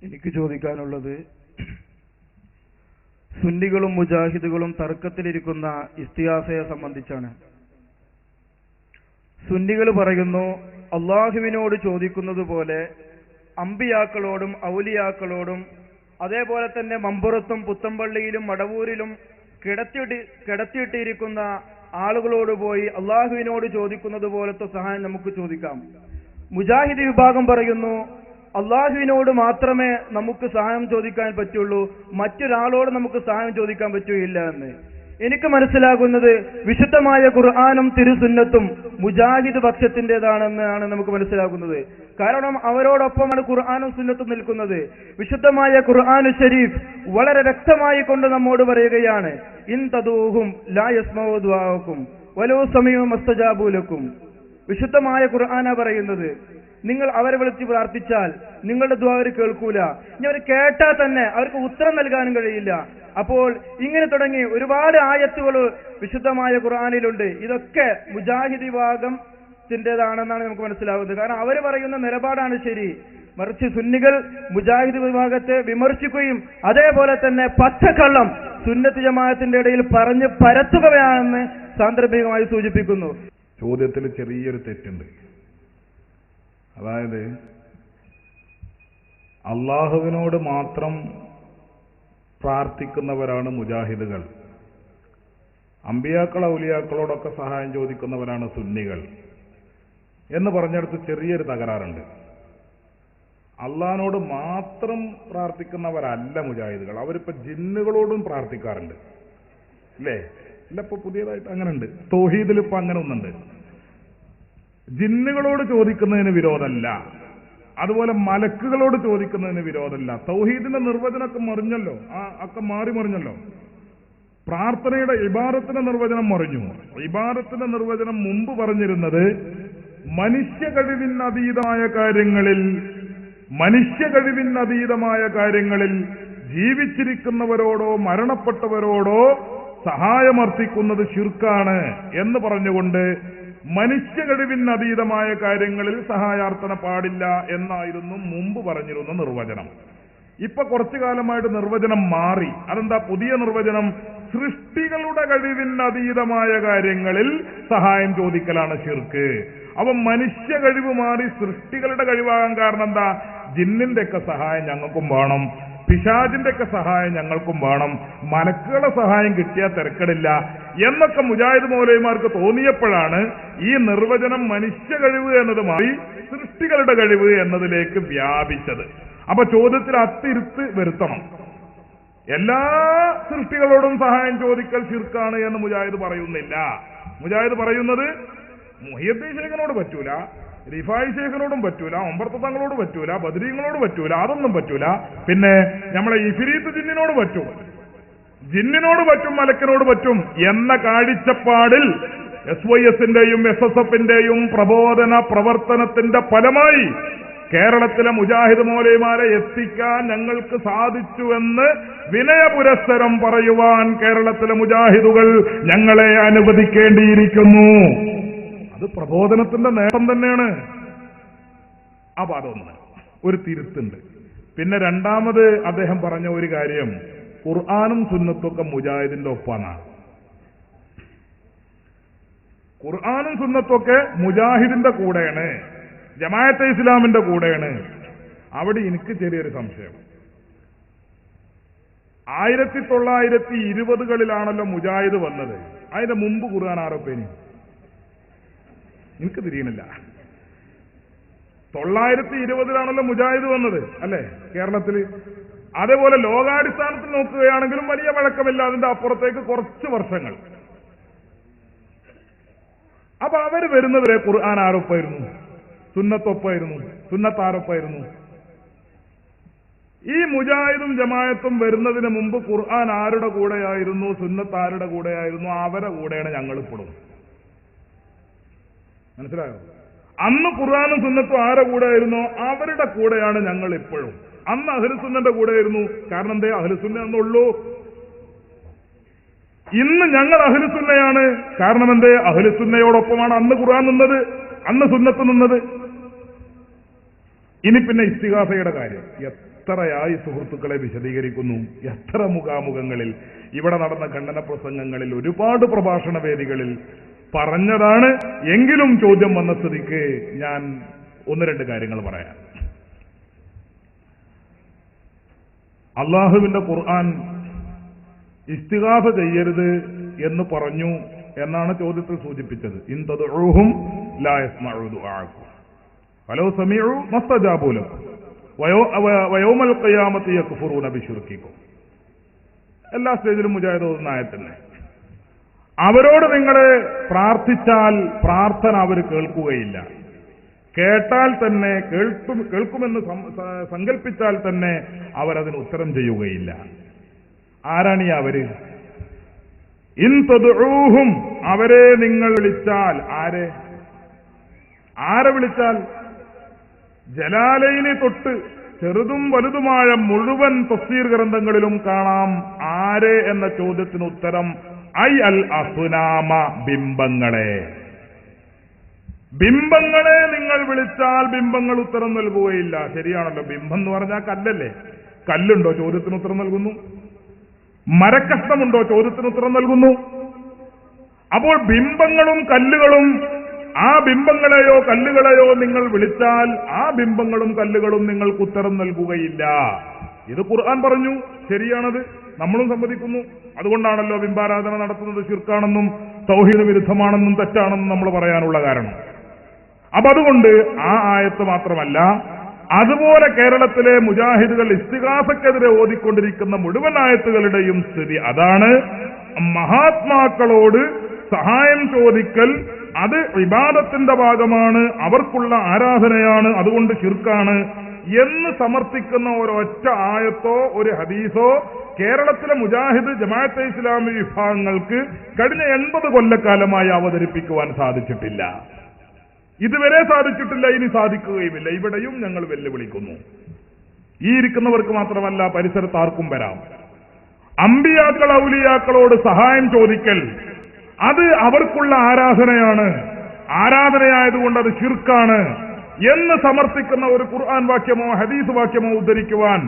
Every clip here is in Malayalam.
എനിക്ക് ചോദിക്കാനുള്ളത്, സുന്നികളും മുജാഹിദുകളും തർക്കത്തിലിരിക്കുന്ന ഇസ്തിഹാസയെ സംബന്ധിച്ചാണ്. സുന്നികൾ പറയുന്നു, അള്ളാഹുവിനോട് ചോദിക്കുന്നത് പോലെ അമ്പിയാക്കളോടും ഔലിയാക്കളോടും അതേപോലെ തന്നെ മമ്പുറത്തും പുത്തമ്പള്ളിയിലും മടവൂരിലും കിടത്തിയിട്ടിരിക്കുന്ന ആളുകളോട് പോയി അള്ളാഹുവിനോട് ചോദിക്കുന്നത് പോലത്തെ സഹായം നമുക്ക് ചോദിക്കാം. മുജാഹിദ് വിഭാഗം പറയുന്നു, അള്ളാഹുവിനോട് മാത്രമേ നമുക്ക് സഹായം ചോദിക്കാൻ പറ്റുള്ളൂ, മറ്റൊരാളോട് നമുക്ക് സഹായം ചോദിക്കാൻ പറ്റുകയില്ല എന്ന്. എനിക്ക് മനസ്സിലാകുന്നത് വിശുദ്ധമായ ഖുർആനും തിരുസുന്നത്തും മുജാഹിദ് പക്ഷത്തിൻ്റെതാണെന്നാണ് നമുക്ക് മനസ്സിലാകുന്നത്. കാരണം അവരോടൊപ്പമാണ് ഖുർആനും സുന്നത്തും നിൽക്കുന്നത്. വിശുദ്ധമായ ഖുർആനു ശരീഫ് വളരെ വ്യക്തമായി കൊണ്ട് നമ്മോട് പറയുകയാണ്, ഇൻ തദൂഹും ലാ യസ്മഉ ദുആഅക്കും വലൗ സമീഉ മസ്തജാബു ലക്കും. വിശുദ്ധമായ ഖുർആന പറയുന്നത്, നിങ്ങൾ അവരെ വിളിച്ച് പ്രാർത്ഥിച്ചാൽ നിങ്ങളുടെ ദുആ അവർ കേൾക്കൂല, ഇനി അവർ കേട്ടാൽ തന്നെ അവർക്ക് ഉത്തരം നൽകാനും കഴിയില്ല. അപ്പോൾ ഇങ്ങനെ തുടങ്ങി ഒരുപാട് ആയത്തുകൾ വിശുദ്ധമായ ഖുർആനിലുണ്ട്. ഇതൊക്കെ മുജാഹിദ് വിഭാഗത്തിൻ്റെതാണെന്നാണ് നമുക്ക് മനസ്സിലാകുന്നത്. കാരണം അവർ പറയുന്ന നിലപാടാണ് ശരി. മറിച്ച് സുന്നികൾ മുജാഹിദ് വിഭാഗത്തെ വിമർശിക്കുകയും അതേപോലെ തന്നെ പച്ചക്കള്ളം സുന്നത്ത് ജമാഅത്തിന്റെ ഇടയിൽ പറഞ്ഞ് പരത്തുകയാണെന്ന് സാന്ദർഭികമായി സൂചിപ്പിക്കുന്നു. ചോദ്യത്തിൽ ചെറിയൊരു തെറ്റുണ്ട്. അതായത് അള്ളാഹുവിനോട് മാത്രം പ്രാർത്ഥിക്കുന്നവരാണ് മുജാഹിദുകൾ, അമ്പിയാക്കൾ ഔലിയാക്കളോടൊക്കെ സഹായം ചോദിക്കുന്നവരാണ് സുന്നികൾ എന്ന് പറഞ്ഞെടുത്ത് ചെറിയൊരു തകരാറുണ്ട്. അള്ളാഹിനോട് മാത്രം പ്രാർത്ഥിക്കുന്നവരല്ല മുജാഹിദുകൾ. അവരിപ്പോ ജിന്നുകളോടും പ്രാർത്ഥിക്കാറുണ്ട്, അല്ലേ? ഇല്ല, ഇപ്പൊ പുതിയതായിട്ട് അങ്ങനെ ഉണ്ട്. തൗഹീദിൽ ഇപ്പൊ അങ്ങനെ ഒന്നുണ്ട്. ജിന്നുകളോട് ചോദിക്കുന്നതിന് വിരോധമല്ല, അതുപോലെ മലക്കുകളോട് ചോദിക്കുന്നതിന് വിരോധമല്ല. തൗഹീദിന്റെ നിർവചനമൊക്കെ മറിഞ്ഞല്ലോ, ഒക്കെ മാറി മറിഞ്ഞല്ലോ. പ്രാർത്ഥനയുടെ ഇബാദത്തിന്റെ നിർവചനം മറിഞ്ഞു. ഇബാദത്തിന്റെ നിർവചനം മുമ്പ് പറഞ്ഞിരുന്നത് മനുഷ്യ കഴിവിനതീതമായ കാര്യങ്ങളിൽ ജീവിച്ചിരിക്കുന്നവരോടോ മരണപ്പെട്ടവരോടോ സഹായമർത്ഥിക്കുന്നത് ശിർക്കാണ് എന്ന് പറഞ്ഞുകൊണ്ട് മനുഷ്യ കഴിവിനതീതമായ കാര്യങ്ങളിൽ സഹായാർത്ഥന പാടില്ല എന്നായിരുന്നു മുമ്പ് പറഞ്ഞിരുന്ന നിർവചനം. ഇപ്പൊ കുറച്ചു കാലമായിട്ട് നിർവചനം മാറി. അതെന്താ പുതിയ നിർവചനം? സൃഷ്ടികളുടെ കഴിവിനതീതമായ കാര്യങ്ങളിൽ സഹായം ചോദിക്കലാണ് ശിർക്ക്. അപ്പൊ മനുഷ്യ കഴിവ് മാറി സൃഷ്ടികളുടെ കഴിവാകാൻ കാരണം എന്താ? ജിന്നിന്റെ ഒക്കെ സഹായം ഞങ്ങൾക്കും വേണം, പിശാചിന്റെ ഒക്കെ സഹായം ഞങ്ങൾക്കും വേണം, മലക്കുകളുടെ സഹായം കിട്ടിയാൽ തിരക്കടില്ല എന്നൊക്കെ മുജാഹിദ് മൗലവിമാർക്ക് തോന്നിയപ്പോഴാണ് ഈ നിർവചനം മനുഷ്യ കഴിവ് എന്നത് മാറി സൃഷ്ടികളുടെ കഴിവ് എന്നതിലേക്ക് വ്യാപിച്ചത്. അപ്പൊ ചോദ്യത്തിൽ അത്തിരുത്ത് വരുത്തണം. എല്ലാ സൃഷ്ടികളോടും സഹായം ചോദിക്കൽ ശിർക്കാണ് എന്ന് മുജാഹിദ് പറയുന്നില്ല. മുജാഹിദ് പറയുന്നത് മുഹിയുദ്ദീൻ ശൈഖിനോട് പറ്റൂല, റിഫായി ശൈഖിനോടും പറ്റൂല, ഒമ്പർത്ത് തങ്ങളോട് പറ്റൂല, ബദരീങ്ങളോട് പറ്റൂല, അതൊന്നും പറ്റൂല. പിന്നെ നമ്മളെ ഇഫ്രീത്ത് ജിന്നിനോട് പറ്റും, ജിന്നിനോട് പറ്റും, മലക്കിനോട് പറ്റും എന്ന കാഴ്ചപ്പാടിൽ SYSന്റെയും SSFന്റെയും പ്രബോധന പ്രവർത്തനത്തിന്റെ ഫലമായി കേരളത്തിലെ മുജാഹിദ് മൗലവിമാരെ എത്തിക്കാൻ ഞങ്ങൾക്ക് സാധിച്ചുവെന്ന് വിനയപുരസ്സരം പറയുവാൻ കേരളത്തിലെ മുജാഹിദുകൾ ഞങ്ങളെ അനുവദിക്കേണ്ടിയിരിക്കുന്നു. അത് പ്രബോധനത്തിന്റെ നേട്ടം തന്നെയാണ്. അപ്പൊ അതൊന്ന് ഒരു തിരുത്തുണ്ട്. പിന്നെ രണ്ടാമത് അദ്ദേഹം പറഞ്ഞ ഒരു കാര്യം, ഖുർആനും സുന്നത്തൊക്കെ മുജാഹിദിന്റെ ഒപ്പാണ്. ഖുർആനും സുന്നത്തൊക്കെ മുജാഹിദിന്റെ കൂടെയാണ്, ജമാഅത്തെ ഇസ്ലാമിന്റെ കൂടെയാണ്. അവിടെ എനിക്ക് ചെറിയൊരു സംശയം. 1920കളിലാണല്ലോ മുജാഹിദ് വന്നത്. അതിന്റെ മുമ്പ് ഖുർആൻ ആരോപ്പേനി എനിക്ക് തിരിയണില്ല. 920ലാണല്ലോ മുജാഹിദ് വന്നത്, അല്ലെ കേരളത്തിൽ? അതേപോലെ ലോകാടിസ്ഥാനത്തിൽ നോക്കുകയാണെങ്കിലും വലിയ വഴക്കമില്ല. അതിന്റെ അപ്പുറത്തേക്ക് കുറച്ച് വർഷങ്ങൾ. അപ്പൊ അവര് വരുന്നവരെ ഖുർആൻ ആരോപ്പായിരുന്നു, സുന്നത്തൊപ്പായിരുന്നു, സുന്നത്ത് ആരോപ്പായിരുന്നു. ഈ മുജാഹിദും ജമാഅത്തും വരുന്നതിന് മുമ്പ് ഖുർആൻ ആരുടെ കൂടെയായിരുന്നു, സുന്നത്ത് ആരുടെ കൂടെയായിരുന്നു? അവരുടെ കൂടെയാണ് ഞങ്ങളിപ്പോഴും. മനസ്സിലായോ? അന്ന് ഖുർആനും സുന്നത്തും ആരുടെ കൂടെയായിരുന്നോ അവരുടെ കൂടെയാണ് ഞങ്ങൾ ഇപ്പോഴും. അന്ന് അഹ്ലുസുന്നന്റെ കൂടെയായിരുന്നു. കാരണം എന്തേ? അഹ്ലുസുന്ന എന്നുള്ളൂ. ഇന്ന് ഞങ്ങൾ അഹ്ലുസുന്നയാണ്. കാരണം എന്തേ? അഹ്ലുസുന്നയോടൊപ്പമാണ് അന്ന് ഖുർആൻ നിന്നത്, അന്ന് സുന്നത്ത് നിന്നത്. ഇനി പിന്നെ ഇസ്തിഗാസയുടെ കാര്യം. എത്രയായി സുഹൃത്തുക്കളെ വിശദീകരിക്കുന്നു, എത്ര മുഖാമുഖങ്ങളിൽ, ഇവിടെ നടന്ന ഖണ്ഡന പ്രസംഗങ്ങളിൽ, ഒരുപാട് പ്രഭാഷണ വേദികളിൽ പറഞ്ഞതാണ്. എങ്കിലും ചോദ്യം വന്ന സ്ഥിതിക്ക് ഞാൻ ഒന്ന് രണ്ട് കാര്യങ്ങൾ പറയാം. അള്ളാഹുവിന്റെ ഖുർആൻ ഇസ്തിഗാസ ചെയ്യരുത് എന്ന് പറഞ്ഞു എന്നാണ് ചോദ്യത്തിൽ സൂചിപ്പിച്ചത്. ഇൻ തദ്ഉഹും ലാ യസ്മഉ ദുആഅക്കും വലൗ സമീഉ മസ്തജാബു ലക്കും വയൗമൽ ഖിയാമത്തി യക്ഫുറൂന ബിശിർക്കിക്കും. എല്ലാ സ്റ്റേജിലും മുജാഹിദ് ഓതുന്ന ആയത്തന്നെ. അവരോട് നിങ്ങൾ പ്രാർത്ഥിച്ചാൽ പ്രാർത്ഥന അവർ കേൾക്കുകയില്ല. കേട്ടാൽ തന്നെ കേൾക്കുമെന്ന് സങ്കല്പിച്ചാൽ തന്നെ അവരതിന് ഉത്തരം ചെയ്യുകയില്ല. ആരാണ് ഈ അവര്? ഇൻ തദ്ഉഹും, അവരെ നിങ്ങൾ വിളിച്ചാൽ. ആരെ വിളിച്ചാൽ? ജലാലൈനി തൊട്ട് ചെറുതും വലുതുമായ മുഴുവൻ തഫ്സീർ ഗ്രന്ഥങ്ങളിലും കാണാം ആരെ എന്ന ചോദ്യത്തിന് ഉത്തരം ഐ അൽ അസ്നാമ, ബിംബങ്ങളെ. ബിംബങ്ങളെ നിങ്ങൾ വിളിച്ചാൽ ബിംബങ്ങൾ ഉത്തരം നൽകുകയില്ല. ശരിയാണല്ലോ, ബിംബം എന്ന് പറഞ്ഞാൽ കല്ലല്ലേ? കല്ലുണ്ടോ ചോദ്യത്തിന് ഉത്തരം നൽകുന്നു? മരക്കഷ്ണമുണ്ടോ ചോദ്യത്തിന് ഉത്തരം നൽകുന്നു? അപ്പോൾ ബിംബങ്ങളും കല്ലുകളും, ആ ബിംബങ്ങളെയോ കല്ലുകളെയോ നിങ്ങൾ വിളിച്ചാൽ ആ ബിംബങ്ങളും കല്ലുകളും നിങ്ങൾക്ക് ഉത്തരം നൽകുകയില്ല. ഇത് ഖുർആൻ പറഞ്ഞു, ശരിയാണത്, നമ്മളും സമ്മതിക്കുന്നു. അതുകൊണ്ടാണല്ലോ ബിംബാരാധന നടത്തുന്നത് ശിർക്കാണെന്നും തൗഹീദ് വിരുദ്ധമാണെന്നും തെറ്റാണെന്നും നമ്മൾ പറയാനുള്ള കാരണം. അപ്പൊ അതുകൊണ്ട് ആ ആയത്ത് മാത്രമല്ല, അതുപോലെ കേരളത്തിലെ മുജാഹിദുകൾ ഇസ്തിഗാസക്കെതിരെ ഓതിക്കൊണ്ടിരിക്കുന്ന മുഴുവൻ ആയത്തുകളുടെയും സ്ഥിതി അതാണ്. മഹാത്മാക്കളോട് സഹായം ചോദിക്കൽ അത് ഇബാദത്തിന്റെ ഭാഗമാണ്, അവർക്കുള്ള ആരാധനയാണ്, അതുകൊണ്ട് ശിർക്കാണ് എന്ന് സമർത്ഥിക്കുന്ന ഒരൊറ്റ ആയത്തോ ഒരു ഹദീസോ കേരളത്തിലെ മുജാഹിദ് ജമാഅത്തെ ഇസ്ലാമി വിഭാഗങ്ങൾക്ക് കഴിഞ്ഞ 80 കൊല്ലക്കാലമായി അവതരിപ്പിക്കുവാൻ സാധിച്ചിട്ടില്ല. ഇതുവരെ സാധിച്ചിട്ടില്ല, ഇനി സാധിക്കുകയുമില്ല. ഇവിടെയും ഞങ്ങൾ വെല്ലുവിളിക്കുന്നു. ഈ ഇരിക്കുന്നവർക്ക് മാത്രമല്ല, പരിസരത്ത് ആർക്കും വരാം. അമ്പിയാക്കൾ ഔലിയാക്കളോട് സഹായം ചോദിക്കൽ അത് അവർക്കുള്ള ആരാധനയാണ്, ആരാധനയായതുകൊണ്ട് അത് ശിർക്കാണ് എന്ന് സമർത്ഥിക്കുന്ന ഒരു ഖുർആൻ വാക്യമോ ഹദീസ് വാക്യമോ ഉദ്ധരിക്കുവാൻ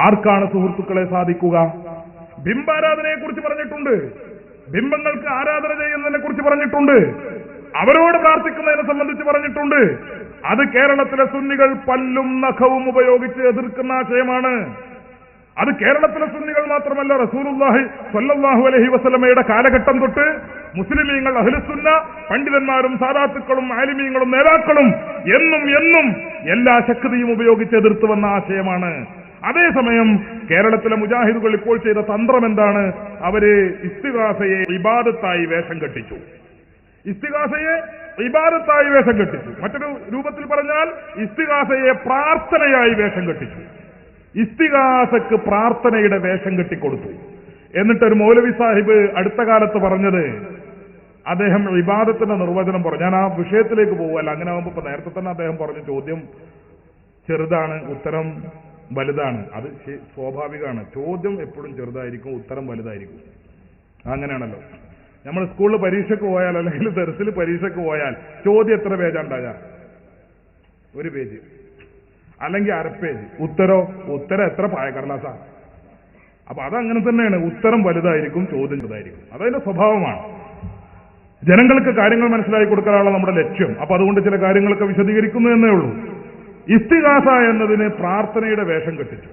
ആർക്കാണ് സുഹൃത്തുക്കളെ സാധിക്കുക? ബിംബാരാധനയെ കുറിച്ച് പറഞ്ഞിട്ടുണ്ട്, ബിംബങ്ങൾക്ക് ആരാധന ചെയ്യുന്നതിനെ കുറിച്ച് പറഞ്ഞിട്ടുണ്ട്, അവരോട് പ്രാർത്ഥിക്കുന്നതിനെ സംബന്ധിച്ച് പറഞ്ഞിട്ടുണ്ട്. അത് കേരളത്തിലെ സുന്നികൾ പല്ലും നഖവും ഉപയോഗിച്ച് എതിർക്കുന്ന ആശയമാണ്. അത് കേരളത്തിലെ സുന്നികൾ മാത്രമല്ല, റസൂലുള്ളാഹി സ്വല്ലല്ലാഹു അലൈഹി വസല്ലമയുടെ കാലഘട്ടം തൊട്ട് മുസ്ലിമീങ്ങൾ, അഹ്ലുസുന്ന പണ്ഡിതന്മാരും സാദാത്തുക്കളും ആലിമീങ്ങളും നേതാക്കളും എന്നും എല്ലാ ശക്തിയും ഉപയോഗിച്ച് എതിർത്തു വന്ന ആശയമാണ്. അതേസമയം കേരളത്തിലെ മുജാഹിദുകൾ ഇപ്പോൾ ചെയ്ത തന്ത്രം എന്താണ്? അവര് ഇസ്തിഗാസയെ ഇബാദത്തായി വേഷം കെട്ടിച്ചു. ഇസ്തിഗാസയെ ഇബാദത്തായി വേഷം കെട്ടിച്ചു. മറ്റൊരു രൂപത്തിൽ പറഞ്ഞാൽ ഇസ്തിഗാസയെ പ്രാർത്ഥനയായി വേഷം കെട്ടിച്ചു. ഇസ്തിഗാസക്ക് പ്രാർത്ഥനയുടെ വേഷം കെട്ടിക്കൊടുത്തു. എന്നിട്ടൊരു മൗലവി സാഹിബ് അടുത്ത കാലത്ത് പറഞ്ഞത്, അദ്ദേഹം ഇബാദത്തിന്റെ നിർവചനം പറഞ്ഞു. ഞാൻ ആ വിഷയത്തിലേക്ക് പോവുകയല്ല, അങ്ങനെ ആകുമ്പോൾ ഇപ്പൊ നേരത്തെ തന്നെ അദ്ദേഹം പറഞ്ഞു ചോദ്യം ചെറുതാണ്, ഉത്തരം വലുതാണ്. അത് സ്വാഭാവികമാണ്. ചോദ്യം എപ്പോഴും ചെറുതായിരിക്കും, ഉത്തരം വലുതായിരിക്കും. അങ്ങനെയാണല്ലോ. നമ്മൾ സ്കൂളിൽ പരീക്ഷയ്ക്ക് പോയാൽ അല്ലെങ്കിൽ ദർസിൽ പരീക്ഷയ്ക്ക് പോയാൽ ചോദ്യം എത്ര പേജാണ്ടായ? 1 പേജ് അല്ലെങ്കിൽ 1/2 പേജ്. ഉത്തരം എത്ര പായക്കടലാസാ? അപ്പൊ അതങ്ങനെ തന്നെയാണ്. ഉത്തരം വലുതായിരിക്കും, ചോദ്യം ചെറുതായിരിക്കും. അതതിന്റെ സ്വഭാവമാണ്. ജനങ്ങൾക്ക് കാര്യങ്ങൾ മനസ്സിലാക്കി കൊടുക്കാനുള്ള നമ്മുടെ ലക്ഷ്യം. അപ്പൊ അതുകൊണ്ട് ചില കാര്യങ്ങളൊക്കെ വിശദീകരിക്കുന്നു എന്നേ ഉള്ളൂ. ഇസ്തിഗാസ എന്നതിന് പ്രാർത്ഥനയുടെ വേഷം കെട്ടിച്ചു.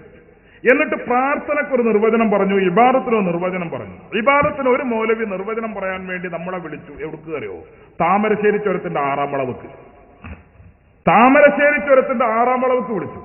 എന്നിട്ട് പ്രാർത്ഥനയ്ക്കൊരു നിർവചനം പറഞ്ഞു, ഇബാദത്തിനൊരു നിർവചനം പറഞ്ഞു. ഇബാദത്തിന് ഒരു മൗലവി നിർവചനം പറയാൻ വേണ്ടി നമ്മളെ വിളിച്ചു. എവിടേക്ക് അറിയോ? താമരശ്ശേരി ചുരത്തിന്റെ 6ാം വളവുക്ക്. താമരശ്ശേരി ചുരത്തിന്റെ 6ാം വളവുക്ക് വിളിച്ചു.